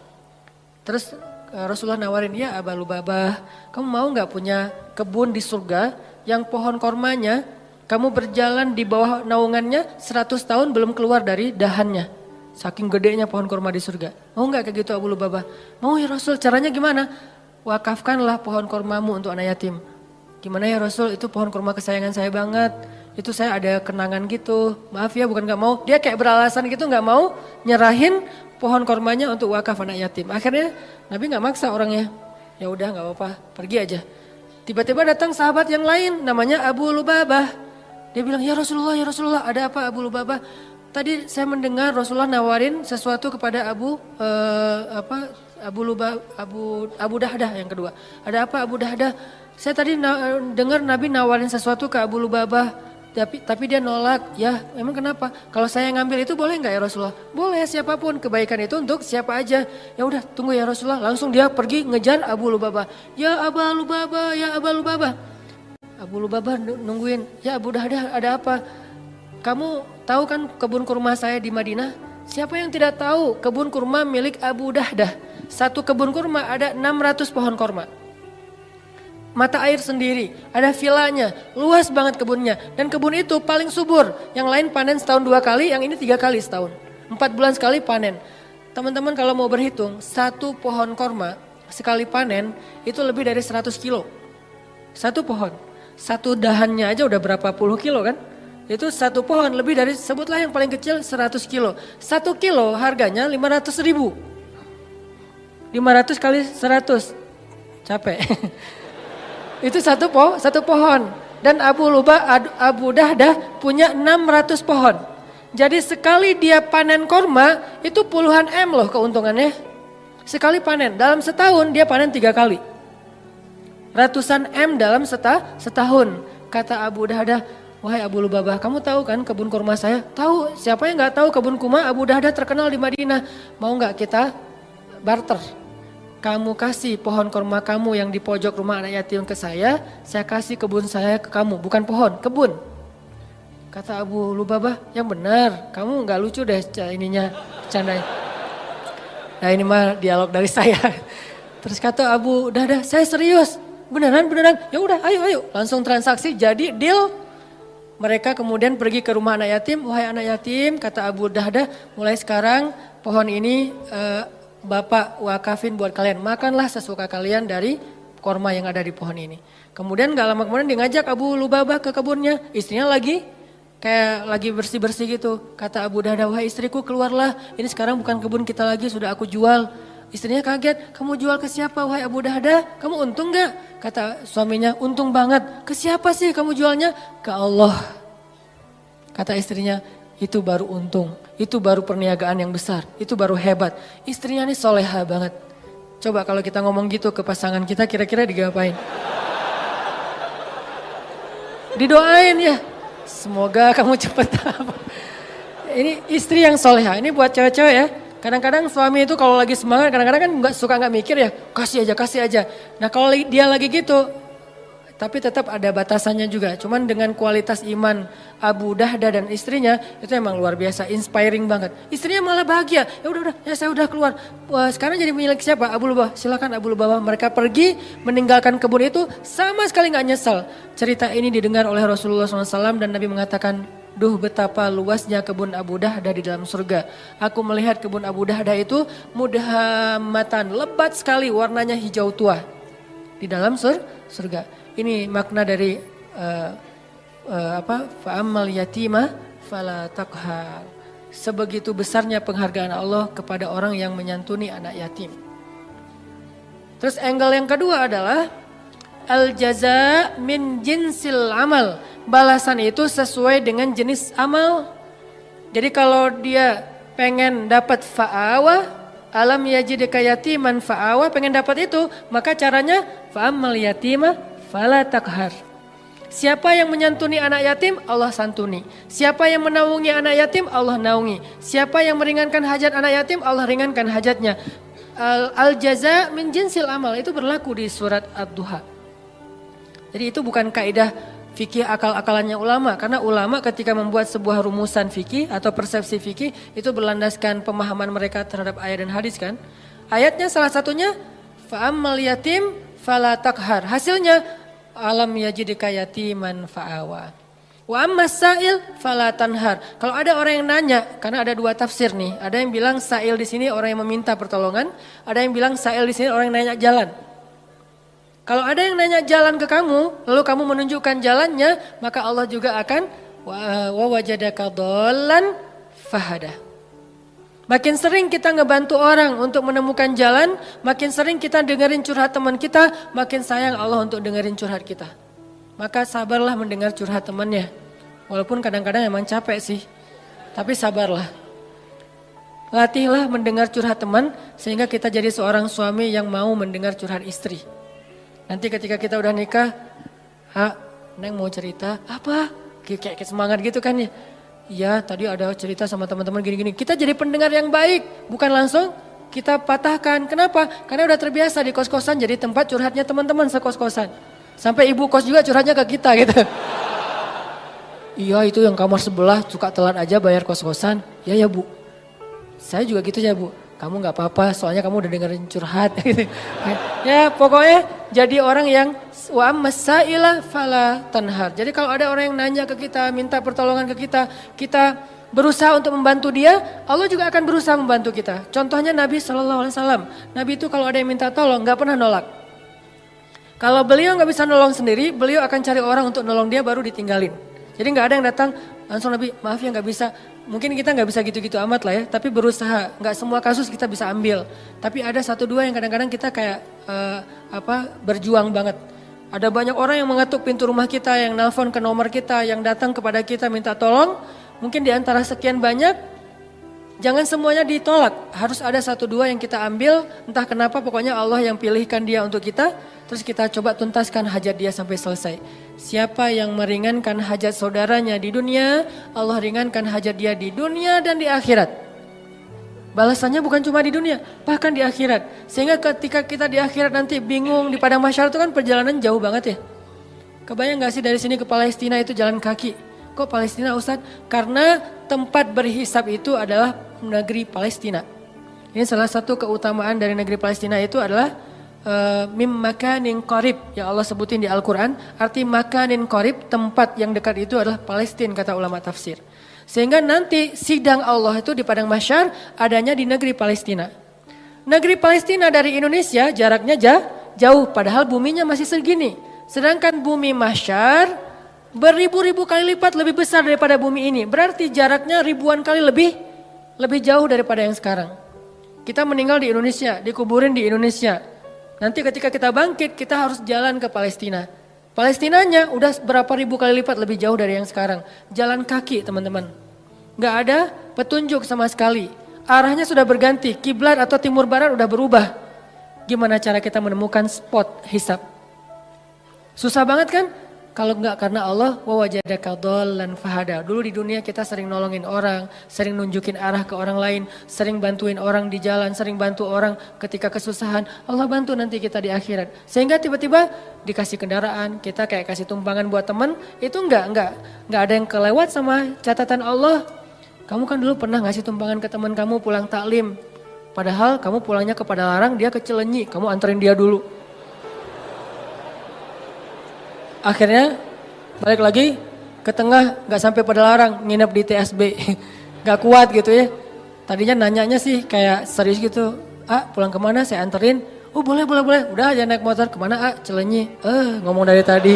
Terus Rasulullah nawarin, ya Abu Lubabah, kamu mau gak punya kebun di surga yang pohon kormanya kamu berjalan di bawah naungannya 100 tahun belum keluar dari dahannya. Saking gedenya pohon korma di surga. Mau gak kayak gitu Abu Lubabah? Mau ya Rasul, caranya gimana? Wakafkanlah pohon kormamu untuk anak yatim. Gimana ya Rasul, itu pohon korma kesayangan saya banget. Itu saya ada kenangan gitu. Maaf ya bukan gak mau. Dia kayak beralasan gitu gak mau nyerahin pohon kormanya untuk wakaf anak yatim. Akhirnya Nabi gak maksa orangnya. Ya udah gak apa-apa, pergi aja. Tiba-tiba datang sahabat yang lain namanya Abu Lubabah. Dia bilang, ya Rasulullah ada apa Abu Lubabah? Tadi saya mendengar Rasulullah nawarin sesuatu kepada Abu Dahdah yang kedua. Ada apa Abu Dahdah? Saya tadi dengar Nabi nawarin sesuatu ke Abu Lubabah, tapi dia nolak. Ya, emang kenapa? Kalau saya ngambil itu boleh nggak ya Rasulullah? Boleh, siapapun, kebaikan itu untuk siapa aja. Ya udah, tunggu ya Rasulullah. Langsung dia pergi ngejar Abu Lubabah. Ya Abu Lubabah, ya Abu Lubabah. Abu Lubabah nungguin. Ya Abu Dahdah, ada apa? Kamu tahu kan kebun kurma saya di Madinah? Siapa yang tidak tahu kebun kurma milik Abu Dahdah? Satu kebun kurma ada 600 pohon kurma. mata air sendiri, ada vilanya, luas banget kebunnya. Dan kebun itu paling subur, yang lain panen setahun 2 kali, yang ini 3 kali setahun. 4 bulan sekali panen. Teman-teman kalau mau berhitung, satu pohon korma sekali panen itu lebih dari 100 kilo. Satu pohon, satu dahannya aja udah berapa puluh kilo kan? Itu satu pohon lebih dari, sebutlah yang paling kecil 100 kilo. 1 kilo harganya 500 ribu. 500 kali 100, capek. Itu satu pohon. Dan Abu Dahdah punya 600 pohon. Jadi sekali dia panen korma itu puluhan M loh keuntungannya. Sekali panen, dalam setahun dia panen 3 kali. Ratusan M dalam setahun. Kata Abu Dahdah, wahai Abu Lubabah, kamu tahu kan kebun kurma saya? Tahu, siapa yang gak tahu kebun kurma Abu Dahdah terkenal di Madinah. Mau gak kita barter? Kamu kasih pohon kurma kamu yang di pojok rumah anak yatim ke saya kasih kebun saya ke kamu, bukan pohon, kebun. Kata Abu Lubabah, yang benar, kamu gak lucu deh ininya, candanya. Nah ini mah dialog dari saya. Terus kata Abu Dahdah, saya serius, beneran, ya udah ayo, langsung transaksi jadi deal. Mereka kemudian pergi ke rumah anak yatim, wahai anak yatim, kata Abu Dahdah, mulai sekarang pohon ini Bapak wakafin buat kalian, makanlah sesuka kalian dari korma yang ada di pohon ini. Kemudian gak lama kemudian dia ngajak Abu Lubabah ke kebunnya, istrinya lagi bersih-bersih gitu. Kata Abu Dahdah, wahai istriku keluarlah, ini sekarang bukan kebun kita lagi, sudah aku jual. Istrinya kaget, kamu jual ke siapa wahai Abu Dahdah? Kamu untung gak? Kata suaminya, untung banget. Ke siapa sih kamu jualnya? Ke Allah. Kata istrinya, itu baru untung, itu baru perniagaan yang besar, itu baru hebat. Istrinya ini soleha banget. Coba kalau kita ngomong gitu ke pasangan kita, kira-kira digapain? Didoain ya. Semoga kamu cepet apa. Ini istri yang soleha, ini buat cewek-cewek ya. Kadang-kadang suami itu kalau lagi semangat, kadang-kadang kan suka nggak mikir ya, kasih aja. Nah kalau dia lagi gitu, tapi tetap ada batasannya juga. Cuman dengan kualitas iman Abu Dahdah dan istrinya itu emang luar biasa, inspiring banget. Istrinya malah bahagia, ya saya udah keluar. Wah, sekarang jadi milik siapa? Abu Lubabah. Silakan Abu Lubabah. Mereka pergi meninggalkan kebun itu sama sekali nggak nyesal. Cerita ini didengar oleh Rasulullah SAW dan Nabi mengatakan, duh betapa luasnya kebun Abu Dahdah di dalam surga. Aku melihat kebun Abu Dahdah itu mudhammatan, lebat sekali warnanya hijau tua di dalam surga. Ini makna dari fa'ammal yatima fala taqhar. Sebegitu besarnya penghargaan Allah kepada orang yang menyantuni anak yatim. Terus angle yang kedua adalah al jaza min jinsil amal. Balasan itu sesuai dengan jenis amal. Jadi kalau dia pengen dapat fa'awa, alam yajidka yatiman fa'awa, pengen dapat itu, maka caranya fa'ammal yatima fala taqhar. Siapa yang menyantuni anak yatim, Allah santuni. Siapa yang menaungi anak yatim, Allah naungi. Siapa yang meringankan hajat anak yatim, Allah ringankan hajatnya. Al jaza min jinsil amal, itu berlaku di surat Ad-Duha. Jadi itu bukan kaidah fikih akal-akalannya ulama, karena ulama ketika membuat sebuah rumusan fikih atau persepsi fikih itu berlandaskan pemahaman mereka terhadap ayat dan hadis kan. Ayatnya salah satunya fa'ammal yatim fala taqhar. Hasilnya alam yajidka yatiman fa'awa. Wa ammas sa'il fala tanhar. Kalau ada orang yang nanya, karena ada dua tafsir nih. Ada yang bilang sa'il di sini orang yang meminta pertolongan, ada yang bilang sa'il di sini orang yang nanya jalan. Kalau ada yang nanya jalan ke kamu, lalu kamu menunjukkan jalannya, maka Allah juga akan wa wajadaka dhallan fahada. Makin sering kita ngebantu orang untuk menemukan jalan, makin sering kita dengerin curhat teman kita, makin sayang Allah untuk dengerin curhat kita. Maka sabarlah mendengar curhat temannya. Walaupun kadang-kadang emang capek sih, tapi sabarlah. Latihlah mendengar curhat teman, sehingga kita jadi seorang suami yang mau mendengar curhat istri. Nanti ketika kita udah nikah, Neng mau cerita, apa? Kayak semangat gitu kan ya. Iya tadi ada cerita sama teman-teman gini-gini. Kita jadi pendengar yang baik, bukan langsung kita patahkan. Kenapa? Karena udah terbiasa di kos-kosan jadi tempat curhatnya teman-teman sekos-kosan. Sampai ibu kos juga curhatnya ke kita gitu. Iya itu yang kamar sebelah suka telat aja bayar kos-kosan. Ya bu, saya juga gitu ya bu. Kamu gak apa-apa soalnya kamu udah dengerin curhat gitu. Ya pokoknya jadi orang yang wa ammasaila fala tanhar. Jadi kalau ada orang yang nanya ke kita, minta pertolongan ke kita, kita berusaha untuk membantu dia, Allah juga akan berusaha membantu kita. Contohnya Nabi SAW. Nabi itu kalau ada yang minta tolong nggak pernah nolak. Kalau beliau nggak bisa nolong sendiri, beliau akan cari orang untuk nolong dia baru ditinggalin. Jadi nggak ada yang datang langsung Nabi, maaf ya nggak bisa. Mungkin kita nggak bisa gitu-gitu amat lah ya, tapi berusaha. Nggak semua kasus kita bisa ambil. Tapi ada satu dua yang kadang-kadang kita kayak berjuang banget. Ada banyak orang yang mengetuk pintu rumah kita, yang nelpon ke nomor kita, yang datang kepada kita minta tolong. Mungkin di antara sekian banyak, jangan semuanya ditolak. Harus ada satu dua yang kita ambil, entah kenapa pokoknya Allah yang pilihkan dia untuk kita. Terus kita coba tuntaskan hajat dia sampai selesai. Siapa yang meringankan hajat saudaranya di dunia, Allah ringankan hajat dia di dunia dan di akhirat. Balasannya bukan cuma di dunia, bahkan di akhirat. Sehingga ketika kita di akhirat nanti bingung di padang mahsyar itu kan perjalanan jauh banget ya. Kebayang gak sih dari sini ke Palestina itu jalan kaki? Kok Palestina Ustadz? Karena tempat berhisab itu adalah negeri Palestina. Ini salah satu keutamaan dari negeri Palestina itu adalah mim makanin qarib yang Allah sebutin di Al-Quran. Arti makanin qarib, tempat yang dekat itu adalah Palestina kata ulama tafsir. Sehingga nanti sidang Allah itu di padang mahsyar adanya di negeri Palestina. Negeri Palestina dari Indonesia jaraknya jauh padahal buminya masih segini. Sedangkan bumi mahsyar beribu-ribu kali lipat lebih besar daripada bumi ini. Berarti jaraknya ribuan kali lebih jauh daripada yang sekarang. Kita meninggal di Indonesia, dikuburin di Indonesia. Nanti ketika kita bangkit, kita harus jalan ke Palestina. Palestinanya udah berapa ribu kali lipat lebih jauh dari yang sekarang. Jalan kaki teman-teman. Gak ada petunjuk sama sekali. Arahnya sudah berganti, kiblat atau timur barat udah berubah. Gimana cara kita menemukan spot hisab? Susah banget kan? Kalau enggak karena Allah, wa wajadaka dhallan fahada. Dulu di dunia kita sering nolongin orang, sering nunjukin arah ke orang lain, sering bantuin orang di jalan, sering bantu orang ketika kesusahan. Allah bantu nanti kita di akhirat. Sehingga tiba-tiba dikasih kendaraan, kita kayak kasih tumpangan buat teman, itu enggak ada yang kelewat sama catatan Allah. Kamu kan dulu pernah ngasih tumpangan ke teman kamu pulang taklim. Padahal kamu pulangnya ke Padalarang, dia ke Cilenyi, kamu anterin dia dulu. Akhirnya balik lagi ke tengah, gak sampai Padalarang, nginep di TSB. Gak kuat gitu ya. Tadinya nanyanya sih kayak serius gitu. Pulang kemana saya anterin. Oh boleh. Udah aja naik motor kemana Cilenyi. Ngomong dari tadi.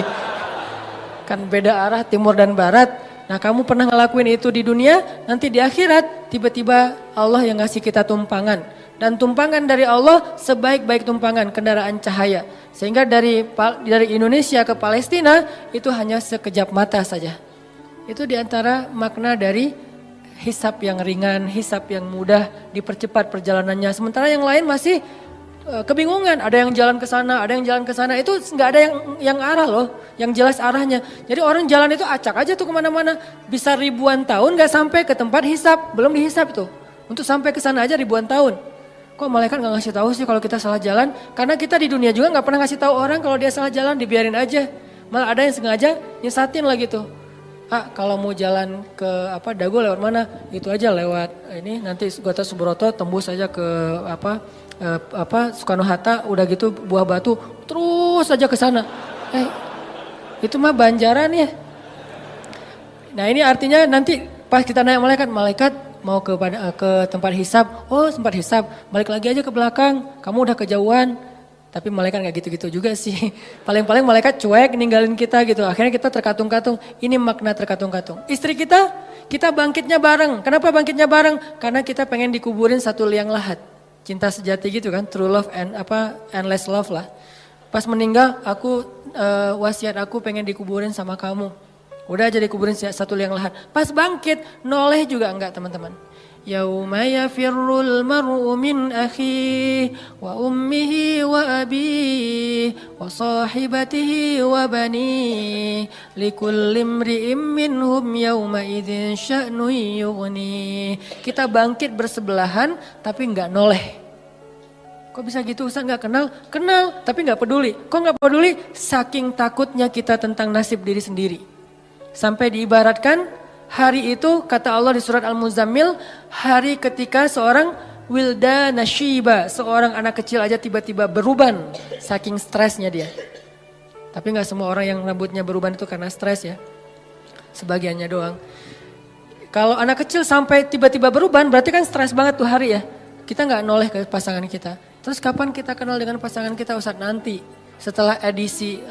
Kan beda arah timur dan barat. Nah kamu pernah ngelakuin itu di dunia, nanti di akhirat tiba-tiba Allah yang ngasih kita tumpangan. Dan tumpangan dari Allah sebaik-baik tumpangan kendaraan cahaya. Sehingga dari Indonesia ke Palestina itu hanya sekejap mata saja. Itu diantara makna dari hisab yang ringan, hisab yang mudah, dipercepat perjalanannya. Sementara yang lain masih kebingungan, ada yang jalan ke sana, ada yang jalan ke sana. Itu nggak ada yang arah loh, yang jelas arahnya. Jadi orang jalan itu acak aja tuh kemana-mana. Bisa ribuan tahun nggak sampai ke tempat hisab, belum dihisab tuh. Untuk sampai ke sana aja ribuan tahun. Kok malaikat nggak ngasih tahu sih kalau kita salah jalan? Karena kita di dunia juga nggak pernah ngasih tahu orang kalau dia salah jalan, dibiarin aja. Malah ada yang sengaja nyesatin lah gitu. Kalau mau jalan ke Dago lewat mana? Itu aja lewat ini nanti Gota Subroto tembus aja ke Soekarno Hatta, udah gitu Buah Batu terus aja ke sana. Itu mah Banjaran ya. Nah ini artinya nanti pas kita naik malaikat mau ke tempat hisab. Oh tempat hisab, balik lagi aja ke belakang. Kamu udah kejauhan. Tapi malaikat gak gitu-gitu juga sih. Paling-paling malaikat cuek ninggalin kita gitu. Akhirnya kita terkatung-katung. Ini makna terkatung-katung. Istri kita bangkitnya bareng. Kenapa bangkitnya bareng? Karena kita pengen dikuburin satu liang lahat. Cinta sejati gitu kan. True love and endless love lah. Pas meninggal wasiat aku pengen dikuburin sama kamu. Udah aja dikuburin satu liang lahat. Pas bangkit noleh juga enggak teman-teman. Yauma yafirrul mar'u min akhihi wa ummihi wa abihi wa sahibatihi wa banihi likulli imri'im minhum yauma idzin sya'nun yughni. Kita bangkit bersebelahan tapi enggak noleh. Kok bisa gitu Ustaz, enggak kenal? Kenal tapi enggak peduli. Kok enggak peduli? Saking takutnya kita tentang nasib diri sendiri. Sampai diibaratkan hari itu kata Allah di surat Al-Muzammil, hari ketika seorang wildana syiba, seorang anak kecil aja tiba-tiba beruban saking stresnya dia. Tapi nggak semua orang yang rambutnya beruban itu karena stres ya. Sebagiannya doang. Kalau anak kecil sampai tiba-tiba beruban berarti kan stres banget tuh hari ya. Kita nggak noleh ke pasangan kita. Terus kapan kita kenal dengan pasangan kita Ustadz? Nanti setelah edisi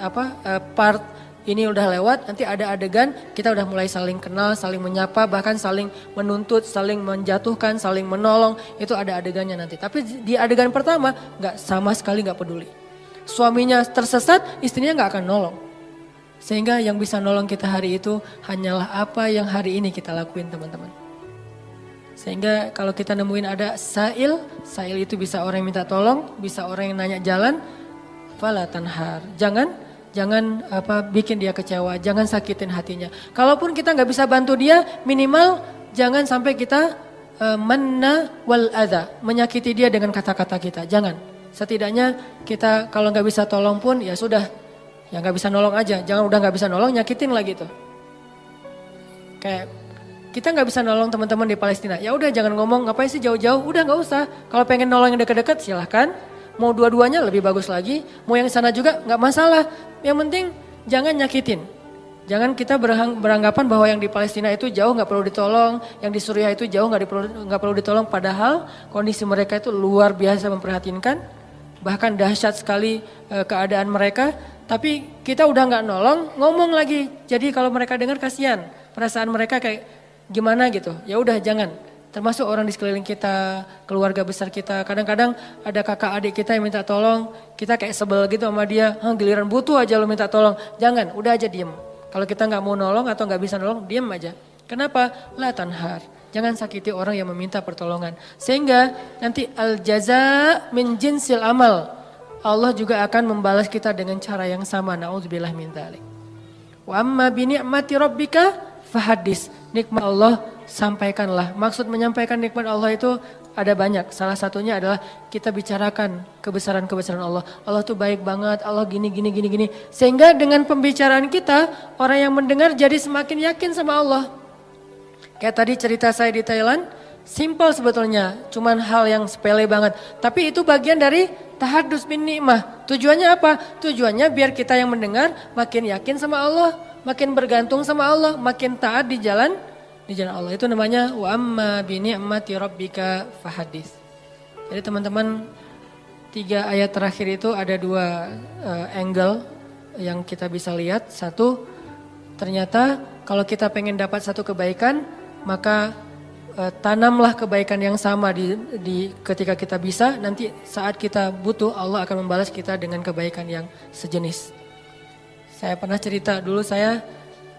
part ini udah lewat, nanti ada adegan kita udah mulai saling kenal, saling menyapa, bahkan saling menuntut, saling menjatuhkan, saling menolong. Itu ada adegannya nanti. Tapi di adegan pertama nggak, sama sekali nggak peduli. Suaminya tersesat, istrinya nggak akan nolong. Sehingga yang bisa nolong kita hari itu hanyalah apa yang hari ini kita lakuin teman-teman. Sehingga kalau kita nemuin ada sa'il itu bisa orang yang minta tolong, bisa orang yang nanya jalan, fala tanhar. Jangan bikin dia kecewa, jangan sakitin hatinya. Kalaupun kita nggak bisa bantu dia, minimal jangan sampai kita manna wal adha, menyakiti dia dengan kata-kata kita. Jangan. Setidaknya kita kalau nggak bisa tolong pun ya sudah, ya nggak bisa nolong aja. Jangan udah nggak bisa nolong, nyakitin lagi tuh. Kayak kita nggak bisa nolong teman-teman di Palestina. Ya udah jangan ngomong ngapain sih jauh-jauh. Udah nggak usah. Kalau pengen nolong yang dekat-dekat silahkan. Mau dua-duanya lebih bagus lagi, mau yang sana juga nggak masalah. Yang penting jangan nyakitin. Jangan kita beranggapan bahwa yang di Palestina itu jauh nggak perlu ditolong, yang di Suriah itu jauh nggak perlu ditolong. Padahal kondisi mereka itu luar biasa memprihatinkan, bahkan dahsyat sekali keadaan mereka. Tapi kita udah nggak nolong, ngomong lagi. Jadi kalau mereka dengar kasihan, perasaan mereka kayak gimana gitu. Ya udah jangan. Termasuk orang di sekeliling kita, keluarga besar kita. Kadang-kadang ada kakak adik kita yang minta tolong. Kita kayak sebel gitu sama dia. Giliran butuh aja lo minta tolong. Jangan, udah aja diem. Kalau kita gak mau nolong atau gak bisa nolong, diem aja. Kenapa? La tanhar. Jangan sakiti orang yang meminta pertolongan. Sehingga nanti al-jaza min jinsil amal. Allah juga akan membalas kita dengan cara yang sama. Na'udzubillah min dzalik. Wa amma bi ni'mati rabbika fahadis. Nikmat Allah sampaikanlah. Maksud menyampaikan nikmat Allah itu ada banyak. Salah satunya adalah kita bicarakan kebesaran-kebesaran Allah. Allah tuh baik banget, Allah gini. Sehingga dengan pembicaraan kita, orang yang mendengar jadi semakin yakin sama Allah. Kayak tadi cerita saya di Thailand, simple sebetulnya. Cuman hal yang sepele banget. Tapi itu bagian dari tahadus bin ni'mah. Tujuannya apa? Tujuannya biar kita yang mendengar makin yakin sama Allah. Makin bergantung sama Allah, makin taat di jalan Allah. Itu namanya wa amma bi ni'mati rabbika fahadits. Jadi teman-teman, 3 ayat terakhir itu ada 2 angle yang kita bisa lihat. Satu, ternyata kalau kita pengen dapat satu kebaikan, maka tanamlah kebaikan yang sama di ketika kita bisa. Nanti saat kita butuh, Allah akan membalas kita dengan kebaikan yang sejenis. Saya pernah cerita dulu saya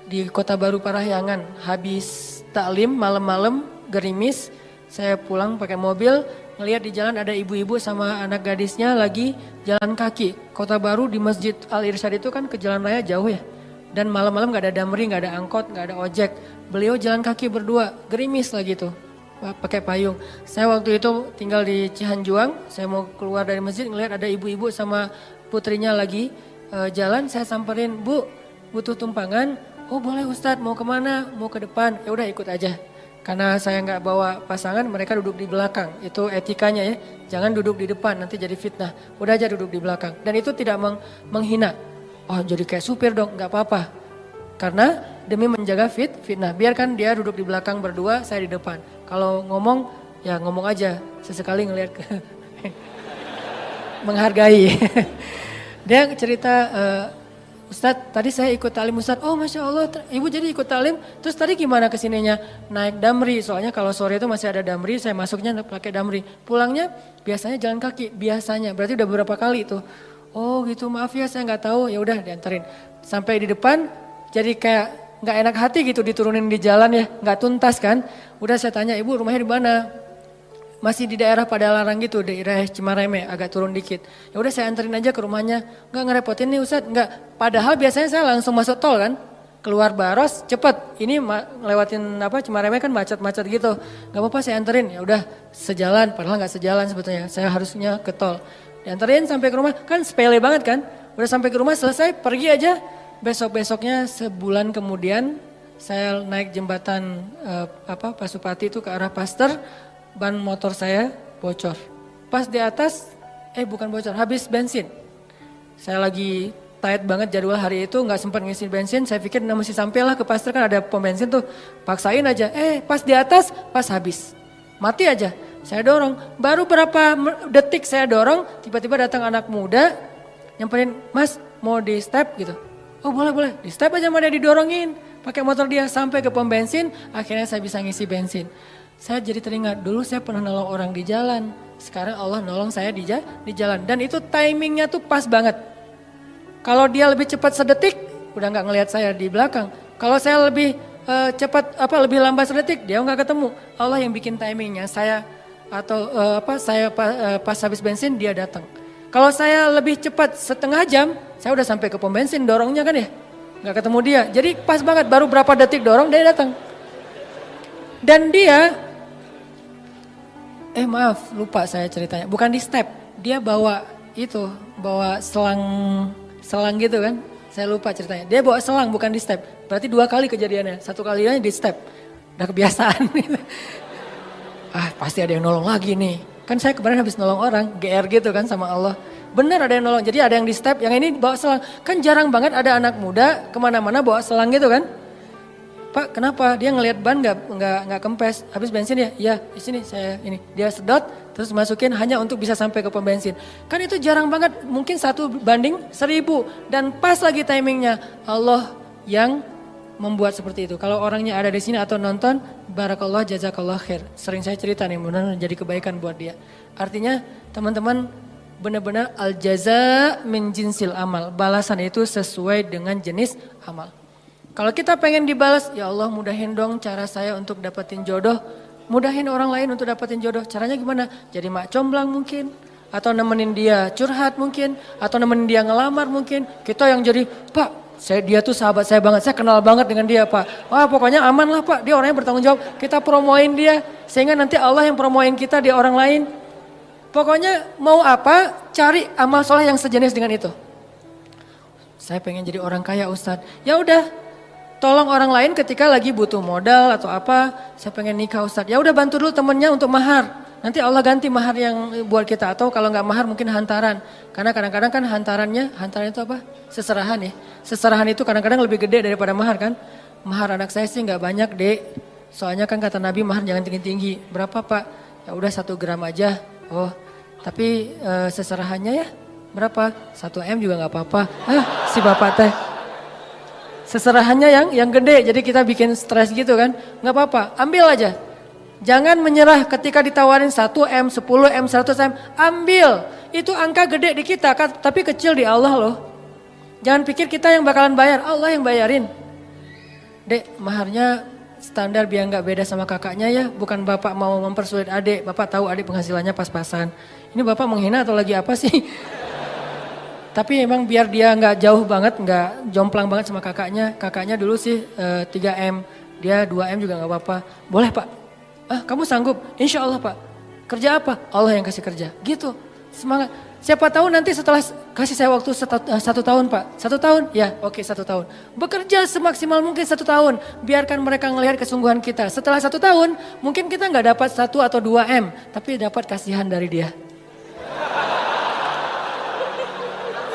di Kota Baru Parahyangan, habis taklim malam-malam gerimis, saya pulang pakai mobil, ngelihat di jalan ada ibu-ibu sama anak gadisnya lagi jalan kaki. Kota Baru di Masjid Al-Irsyad itu kan ke jalan raya jauh ya. Dan malam-malam gak ada damri, gak ada angkot, gak ada ojek. Beliau jalan kaki berdua, gerimis lagi tuh, pakai payung. Saya waktu itu tinggal di Cihanjuang, saya mau keluar dari masjid ngelihat ada ibu-ibu sama putrinya lagi jalan. Saya samperin, Bu, butuh tumpangan. Oh boleh Ustadz, mau kemana? Mau ke depan. Ya udah ikut aja. Karena saya nggak bawa pasangan, mereka duduk di belakang. Itu etikanya ya. Jangan duduk di depan, nanti jadi fitnah. Udah aja duduk di belakang. Dan itu tidak menghina. Oh jadi kayak supir dong, nggak apa-apa. Karena demi menjaga fitnah. Biarkan dia duduk di belakang berdua, saya di depan. Kalau ngomong, ya ngomong aja. Sesekali ngelihat ke menghargai. Dia cerita, Ustadz tadi saya ikut talim Ustadz, oh Masya Allah ibu jadi ikut talim, terus tadi gimana kesininya? Naik damri, soalnya kalau sore itu masih ada damri, saya masuknya pakai damri. Pulangnya biasanya jalan kaki, biasanya, berarti udah beberapa kali itu. Oh gitu, maaf ya saya nggak tahu, ya udah dianterin. Sampai di depan, jadi kayak nggak enak hati gitu diturunin di jalan ya, nggak tuntas kan. Udah saya tanya, ibu rumahnya di mana? Masih di daerah Padalarang gitu, daerah Cimareme, agak turun dikit. Ya udah saya anterin aja ke rumahnya. Enggak ngerepotin nih Ustadz, enggak. Padahal biasanya saya langsung masuk tol kan. Keluar Baros cepet. Ini ngelewatin Cimareme kan macet-macet gitu. Enggak apa-apa saya anterin. Ya udah sejalan, padahal enggak sejalan sebetulnya. Saya harusnya ke tol. Dianterin sampai ke rumah, kan sepele banget kan. Udah sampai ke rumah selesai, pergi aja. Besok-besoknya sebulan kemudian saya naik jembatan Pasupati itu ke arah Paster. Ban motor saya bocor. Pas di atas, bukan bocor, habis bensin. Saya lagi tight banget jadwal hari itu, nggak sempat ngisi bensin. Saya pikir mesti sampailah ke pasar, kan ada pom bensin tuh. Paksain aja, pas di atas, pas habis. Mati aja. Saya dorong, baru berapa detik saya dorong, tiba-tiba datang anak muda, nyamperin, Mas mau di step gitu. Oh boleh, di step aja mana didorongin. Pakai motor dia sampai ke pom bensin, akhirnya saya bisa ngisi bensin. Saya jadi teringat, dulu saya pernah nolong orang di jalan. Sekarang Allah nolong saya di jalan. Dan itu timingnya tuh pas banget. Kalau dia lebih cepat sedetik, udah gak ngelihat saya di belakang. Kalau saya lebih cepat, lebih lambat sedetik, dia gak ketemu. Allah yang bikin timingnya, saya pas habis bensin dia datang. Kalau saya lebih cepat setengah jam, saya udah sampai ke pom bensin dorongnya kan ya. Gak ketemu dia, jadi pas banget baru berapa detik dorong dia datang. Dan dia, maaf lupa saya ceritanya, bukan di step, dia bawa selang gitu kan. Saya lupa ceritanya, dia bawa selang bukan di step, berarti 2 kali kejadiannya, 1 kalinya di step, udah kebiasaan gitu. Pasti ada yang nolong lagi nih. Kan saya kemarin habis nolong orang, GR gitu kan sama Allah. Benar ada yang nolong, jadi ada yang di step, yang ini bawa selang. Kan jarang banget ada anak muda kemana-mana bawa selang gitu kan. Pak kenapa? Dia ngelihat ban nggak kempes, habis bensin ya? Iya di sini saya ini. Dia sedot, terus masukin hanya untuk bisa sampai ke pom bensin. Kan itu jarang banget, mungkin 1:1000. Dan pas lagi timingnya, Allah yang membuat seperti itu. Kalau orangnya ada di sini atau nonton, barakallah jazakallah khair. Sering saya cerita nih, benar-benar jadi kebaikan buat dia. Artinya teman-teman benar-benar al jaza min jinsil amal. Balasan itu sesuai dengan jenis amal. Kalau kita pengen dibalas, ya Allah mudahin dong cara saya untuk dapetin jodoh. Mudahin orang lain untuk dapetin jodoh. Caranya gimana? Jadi mak comblang mungkin. Atau nemenin dia curhat mungkin. Atau nemenin dia ngelamar mungkin. Kita yang jadi, Pak dia tuh sahabat saya banget, saya kenal banget dengan dia Pak. Wah pokoknya aman lah Pak, dia orangnya bertanggung jawab. Kita promoin dia, sehingga nanti Allah yang promoin kita di orang lain. Pokoknya mau apa, cari amal soleh yang sejenis dengan itu. Saya pengen jadi orang kaya Ustadz. Ya udah, tolong orang lain ketika lagi butuh modal atau apa. Saya pengen nikah Ustadz. Ya udah bantu dulu temennya untuk mahar. Nanti Allah ganti mahar yang buat kita. Atau kalau nggak mahar mungkin hantaran. Karena kadang-kadang kan hantaran itu apa? Seserahan ya. Seserahan itu kadang-kadang lebih gede daripada mahar kan. Mahar anak saya sih nggak banyak dek. Soalnya kan kata Nabi mahar jangan tinggi-tinggi. Berapa Pak? Ya udah 1 gram aja. Oh tapi seserahannya ya berapa? 1 M juga nggak apa-apa. Si bapak teh. Seserahannya yang gede. Jadi kita bikin stres gitu kan. Nggak apa-apa, ambil aja. Jangan menyerah ketika ditawarin 1 M, 10 M, 100 M. Ambil, itu angka gede di kita tapi kecil di Allah loh. Jangan pikir kita yang bakalan bayar, Allah yang bayarin. Dek, maharnya standar biar nggak beda sama kakaknya ya. Bukan bapak mau mempersulit adik, bapak tahu adik penghasilannya pas-pasan. Ini bapak menghina atau lagi apa sih? Tapi emang biar dia nggak jauh banget, nggak jomplang banget sama kakaknya. Kakaknya dulu sih 3 M, dia 2 M juga nggak apa-apa. Boleh Pak? Kamu sanggup? Insya Allah Pak. Kerja apa? Allah yang kasih kerja. Gitu, semangat. Siapa tahu nanti setelah kasih saya waktu 1 tahun Pak. 1 tahun? Ya oke 1 tahun. Bekerja semaksimal mungkin 1 tahun. Biarkan mereka ngelihat kesungguhan kita. Setelah 1 tahun mungkin kita nggak dapat 1 atau 2 M. Tapi dapat kasihan dari dia.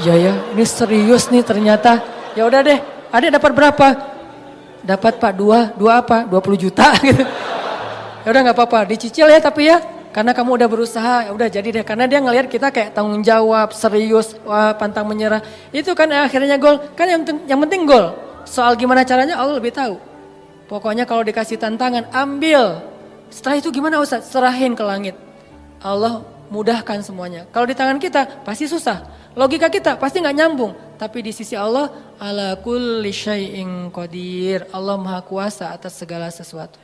Ya ini serius nih ternyata. Ya udah deh, adik dapat berapa? Dapat Pak 2 apa? 20 juta gitu. Ya udah nggak apa-apa, dicicil ya tapi ya, karena kamu udah berusaha, ya udah jadi deh. Karena dia ngelihat kita kayak tanggung jawab, serius, pantang menyerah. Itu kan akhirnya gol. Kan yang penting gol. Soal gimana caranya Allah lebih tahu. Pokoknya kalau dikasih tantangan, ambil. Setelah itu gimana Ustaz? Serahin ke langit. Allah mudahkan semuanya. Kalau di tangan kita pasti susah. Logika kita pasti nggak nyambung. Tapi di sisi Allah, ala kulli syai'in qadir. Allah maha kuasa atas segala sesuatu.